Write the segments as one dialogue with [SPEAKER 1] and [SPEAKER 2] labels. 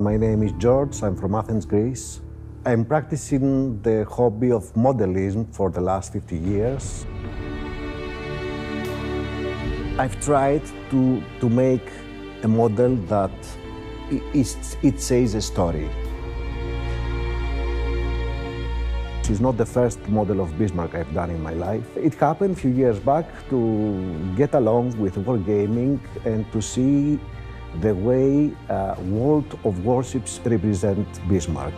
[SPEAKER 1] My name is George, I'm from Athens, Greece. I'm practicing the hobby of modelism for the last 50 years. I've tried to make a model that it says a story. It's not the first model of Bismarck I've done in my life. It happened a few years back to get along with wargaming and to see the way world of warships represent Bismarck.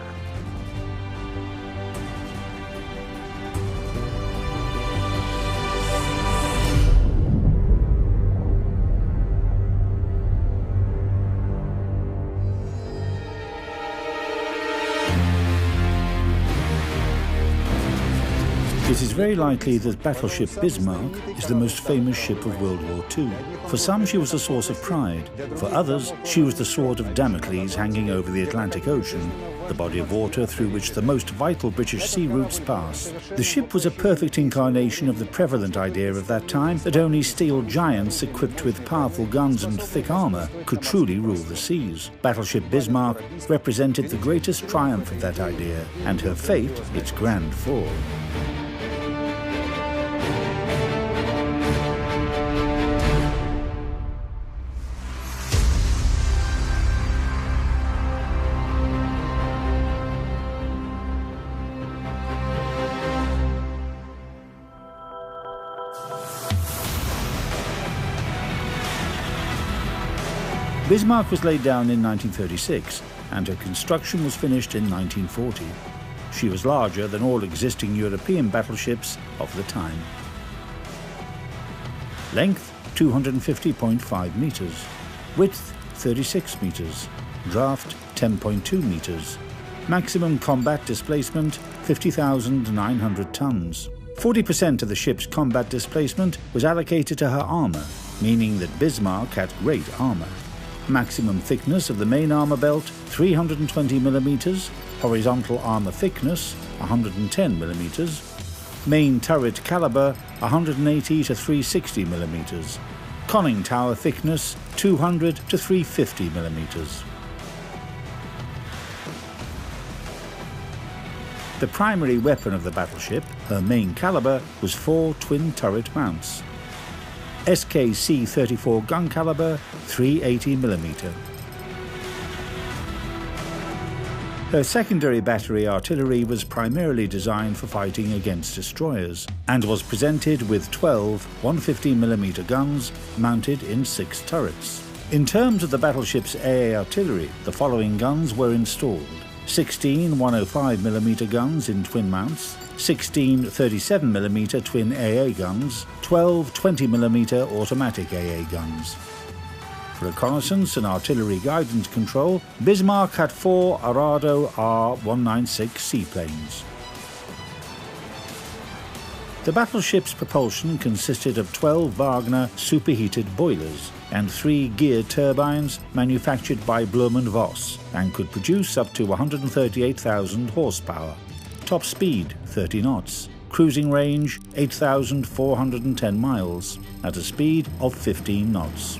[SPEAKER 2] It is very likely that battleship Bismarck is the most famous ship of World War II. For some, she was a source of pride. For others, she was the sword of Damocles hanging over the Atlantic Ocean, the body of water through which the most vital British sea routes pass. The ship was a perfect incarnation of the prevalent idea of that time that only steel giants equipped with powerful guns and thick armour could truly rule the seas. Battleship Bismarck represented the greatest triumph of that idea, and her fate its grand fall. Bismarck was laid down in 1936, and her construction was finished in 1940. She was larger than all existing European battleships of the time. Length 250.5 meters, width 36 meters, draft 10.2 meters, maximum combat displacement 50,900 tons. 40% of the ship's combat displacement was allocated to her armour, meaning that Bismarck had great armour. Maximum thickness of the main armour belt 320 millimeters, horizontal armour thickness 110 millimeters, main turret caliber 180 to 360 millimeters, conning tower thickness 200 to 350 millimeters. The primary weapon of the battleship, her main caliber, was 4 twin turret mounts. SKC-34 gun caliber, 380mm. Her secondary battery artillery was primarily designed for fighting against destroyers and was presented with 12 150mm guns mounted in 6 turrets. In terms of the battleship's AA artillery, the following guns were installed: 16 105mm guns in twin mounts, 16 37mm twin AA guns, 12 20mm automatic AA guns. For reconnaissance and artillery guidance control, Bismarck had 4 Arado R-196 seaplanes. The battleship's propulsion consisted of 12 Wagner superheated boilers and 3 geared turbines manufactured by Blohm & Voss and could produce up to 138,000 horsepower. Top speed 30 knots, cruising range 8,410 miles at a speed of 15 knots.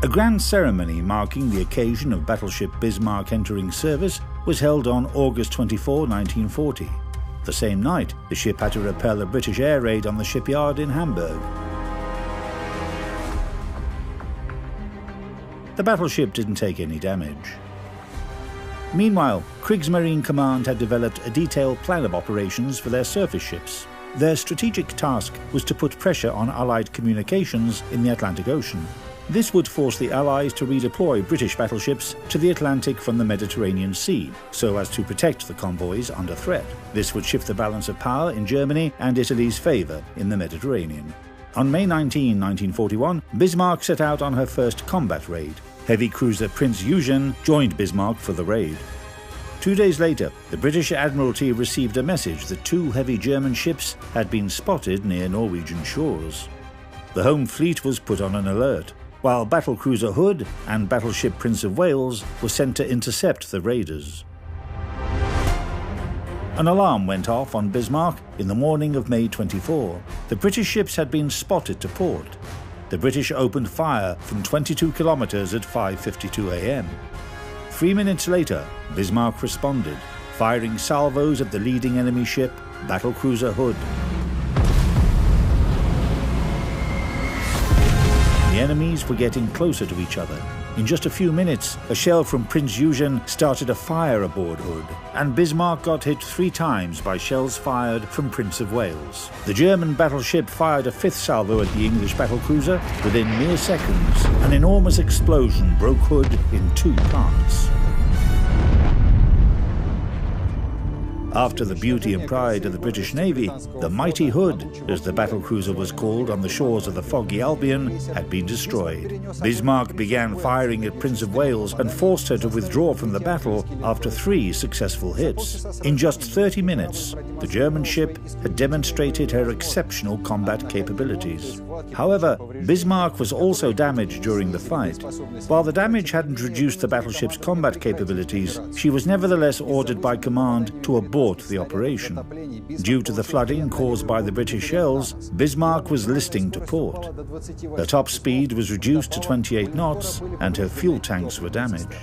[SPEAKER 2] A grand ceremony marking the occasion of battleship Bismarck entering service was held on August 24, 1940. The same night, the ship had to repel a British air raid on the shipyard in Hamburg. The battleship didn't take any damage. Meanwhile, Kriegsmarine Command had developed a detailed plan of operations for their surface ships. Their strategic task was to put pressure on Allied communications in the Atlantic Ocean. This would force the Allies to redeploy British battleships to the Atlantic from the Mediterranean Sea, so as to protect the convoys under threat. This would shift the balance of power in Germany and Italy's favour in the Mediterranean. On May 19, 1941, Bismarck set out on her first combat raid. Heavy cruiser Prince Eugen joined Bismarck for the raid. 2 days later, the British Admiralty received a message that 2 heavy German ships had been spotted near Norwegian shores. The home fleet was put on an alert. while battlecruiser Hood and battleship Prince of Wales were sent to intercept the raiders. An alarm went off on Bismarck in the morning of May 24. The British ships had been spotted to port. The British opened fire from 22 kilometers at 5:52 a.m. 3 minutes later, Bismarck responded, firing salvos at the leading enemy ship, battlecruiser Hood. The enemies were getting closer to each other. In just a few minutes, a shell from Prince Eugen started a fire aboard Hood, and Bismarck got hit 3 times by shells fired from Prince of Wales. The German battleship fired a 5th salvo at the English battlecruiser. Within mere seconds, an enormous explosion broke Hood in 2 parts. After the beauty and pride of the British Navy, the mighty Hood, as the battlecruiser was called on the shores of the foggy Albion, had been destroyed. Bismarck began firing at Prince of Wales and forced her to withdraw from the battle after 3 successful hits. In just 30 minutes, the German ship had demonstrated her exceptional combat capabilities. However, Bismarck was also damaged during the fight. While the damage hadn't reduced the battleship's combat capabilities, she was nevertheless ordered by command to abort the operation. Due to the flooding caused by the British shells, Bismarck was listing to port. Her top speed was reduced to 28 knots and her fuel tanks were damaged.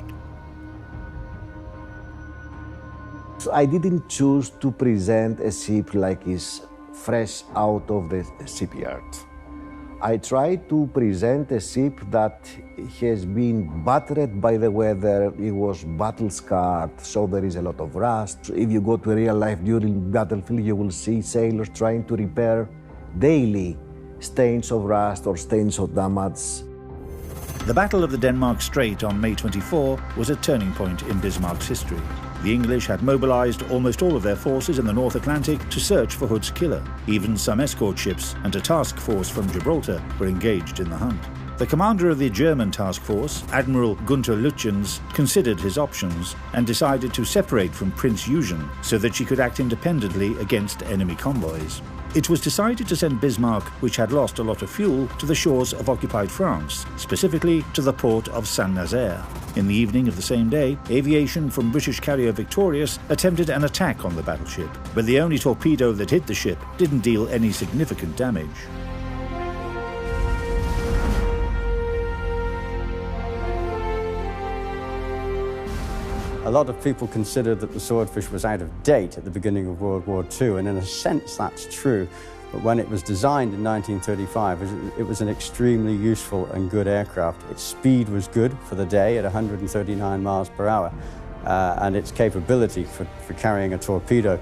[SPEAKER 1] I didn't choose to present a ship like it's fresh out of the shipyard. I tried to present a ship that has been battered by the weather. It was battle-scarred, so there is a lot of rust. If you go to real life during battlefield, you will see sailors trying to repair daily stains of rust or stains of damage.
[SPEAKER 2] The Battle of the Denmark Strait on May 24 was a turning point in Bismarck's history. The English had mobilized almost all of their forces in the North Atlantic to search for Hood's killer. Even some escort ships and a task force from Gibraltar were engaged in the hunt. The commander of the German task force, Admiral Gunther Lütjens, considered his options and decided to separate from Prince Eugen so that she could act independently against enemy convoys. It was decided to send Bismarck, which had lost a lot of fuel, to the shores of occupied France, specifically to the port of Saint-Nazaire. In the evening of the same day, aviation from British carrier Victorious attempted an attack on the battleship, but the only torpedo that hit the ship didn't deal any significant damage.
[SPEAKER 3] A lot of people considered that the Swordfish was out of date at the beginning of World War II, and in a sense that's true. But when it was designed in 1935, it was an extremely useful and good aircraft. Its speed was good for the day at 139 miles per hour, and its capability for carrying a torpedo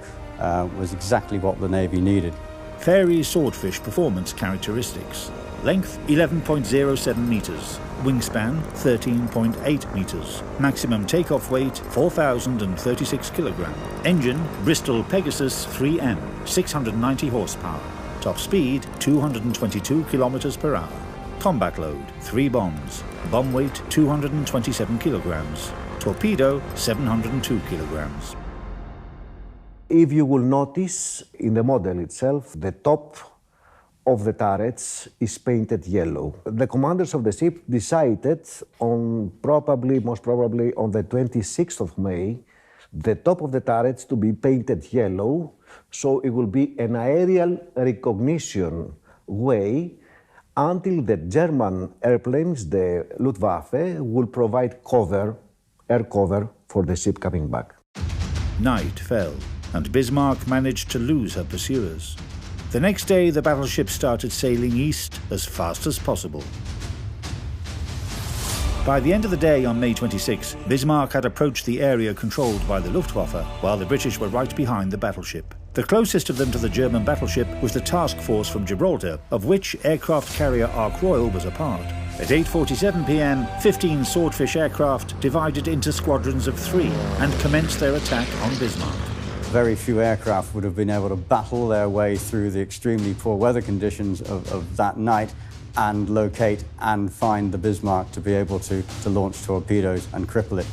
[SPEAKER 3] was exactly what the Navy needed.
[SPEAKER 2] Fairey's Swordfish performance characteristics. Length 11.07 meters, wingspan 13.8 meters, maximum takeoff weight 4,036 kilograms, engine Bristol Pegasus 3M, 690 horsepower, top speed 222 kilometers per hour, combat load 3 bombs, bomb weight 227 kilograms, torpedo 702 kilograms.
[SPEAKER 1] If you will notice in the model itself, the top of the turrets is painted yellow. The commanders of the ship decided on most probably on the 26th of May, the top of the turrets to be painted yellow, so it will be an aerial recognition way until the German airplanes, the Luftwaffe, will provide air cover for the ship coming back.
[SPEAKER 2] Night fell, and Bismarck managed to lose her pursuers. The next day, the battleship started sailing east as fast as possible. By the end of the day on May 26, Bismarck had approached the area controlled by the Luftwaffe, while the British were right behind the battleship. The closest of them to the German battleship was the task force from Gibraltar, of which aircraft carrier Ark Royal was a part. At 8:47 p.m, 15 Swordfish aircraft divided into squadrons of 3 and commenced their attack on Bismarck.
[SPEAKER 3] Very few aircraft would have been able to battle their way through the extremely poor weather conditions of that night and locate and find the Bismarck to be able to launch torpedoes and cripple it.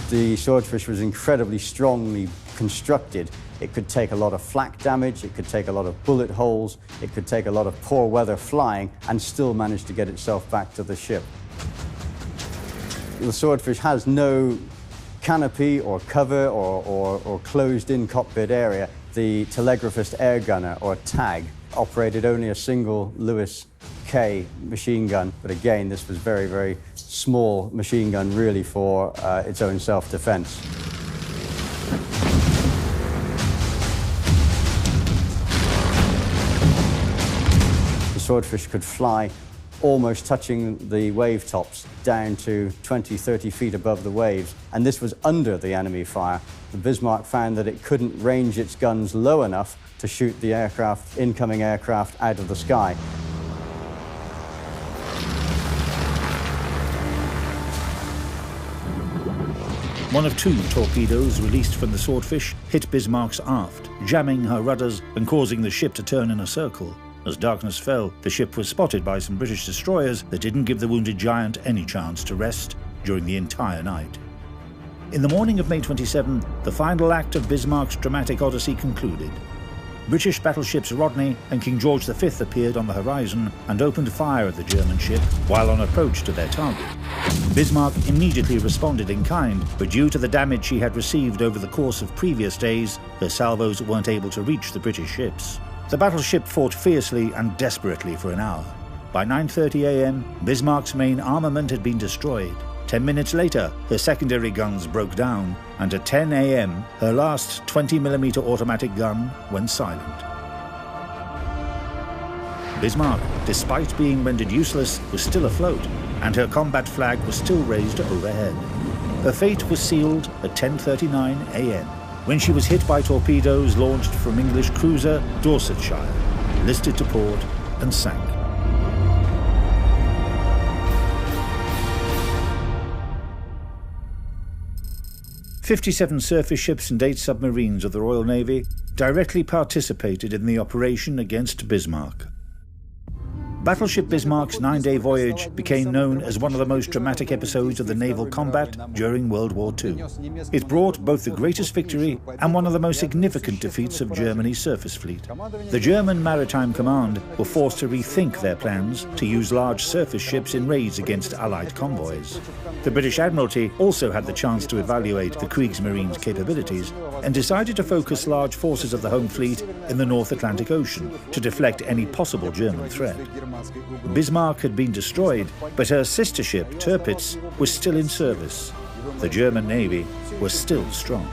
[SPEAKER 3] The Swordfish was incredibly strongly constructed It could take a lot of flak damage, it could take a lot of bullet holes, it could take a lot of poor weather flying and still manage to get itself back to the ship. The Swordfish has no canopy or cover or closed-in cockpit area. The telegraphist air gunner, or TAG, operated only a single Lewis K machine gun, but again, this was very, very small machine gun really for its own self-defense. The Swordfish could fly almost touching the wave tops down to 20, 30 feet above the waves, and this was under the enemy fire. The Bismarck found that it couldn't range its guns low enough to shoot the aircraft, incoming aircraft, out of the sky.
[SPEAKER 2] One of 2 torpedoes released from the Swordfish hit Bismarck's aft, jamming her rudders and causing the ship to turn in a circle. As darkness fell, the ship was spotted by some British destroyers that didn't give the wounded giant any chance to rest during the entire night. In the morning of May 27, the final act of Bismarck's dramatic odyssey concluded. British battleships Rodney and King George V appeared on the horizon and opened fire at the German ship while on approach to their target. Bismarck immediately responded in kind, but due to the damage she had received over the course of previous days, her salvos weren't able to reach the British ships. The battleship fought fiercely and desperately for an hour. By 9:30 a.m., Bismarck's main armament had been destroyed. 10 minutes later, her secondary guns broke down, and at 10 a.m., her last 20mm automatic gun went silent. Bismarck, despite being rendered useless, was still afloat, and her combat flag was still raised overhead. Her fate was sealed at 10:39 a.m. when she was hit by torpedoes launched from English cruiser Dorsetshire, listed to port and sank. "57 surface ships and 8 submarines of the Royal Navy directly participated in the operation against Bismarck. Battleship Bismarck's 9-day voyage became known as one of the most dramatic episodes of the naval combat during World War II. It brought both the greatest victory and one of the most significant defeats of Germany's surface fleet. The German Maritime Command were forced to rethink their plans to use large surface ships in raids against Allied convoys. The British Admiralty also had the chance to evaluate the Kriegsmarine's capabilities and decided to focus large forces of the home fleet in the North Atlantic Ocean to deflect any possible German threat. Bismarck had been destroyed, but her sister ship, Tirpitz, was still in service. The German Navy was still strong.